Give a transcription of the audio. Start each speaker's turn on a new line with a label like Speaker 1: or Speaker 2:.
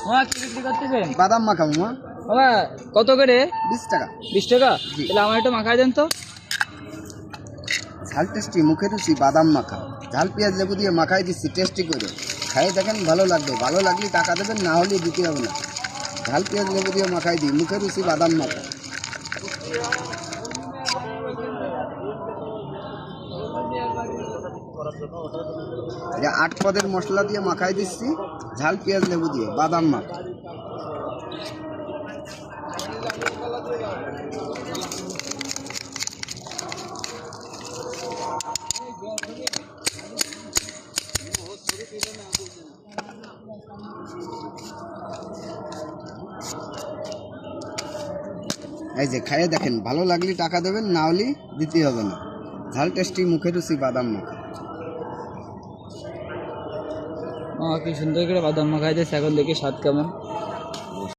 Speaker 1: মামা কি বিক্রি করতেছেন?
Speaker 2: বাদাম মাখা মামা।
Speaker 1: মামা কত করে?
Speaker 2: 20 টাকা।
Speaker 1: 20 টাকা?
Speaker 2: জি।
Speaker 1: তাহলে আমার একটু মাখাই দেন তো।
Speaker 2: ঝাল টেস্টি, মুখে রুচি, বাদাম মাখা। ঝাল পেঁয়াজ লেবু দিয়ে মাখাই দিচ্ছি, টেস্টি করে খাইয়ে দেখেন, ভালো লাগবে। ভালো লাগলে টাকা দেবেন, না হলে দিতে হবে না। ঝাল পেঁয়াজ লেবু দিয়ে মাখাই দিই, মুখে রুচি, বাদাম মাখা। এটা 8 পদের মশলা দিয়ে মাখাই দিচ্ছি, ঝাল পেঁয়াজ লেবু দিয়ে বাদাম মাখা। এই যে খাইয়ে দেখেন, ভালো লাগলে টাকা দেবেন, না হলে দিতে হবে না। ঝাল টেস্টি, মুখে রুচি, বাদাম মাখা।
Speaker 1: মামা কি সুন্দর করে বাদাম মাখাই দিয়েছে, এখন দেখি স্বাদ কেমন।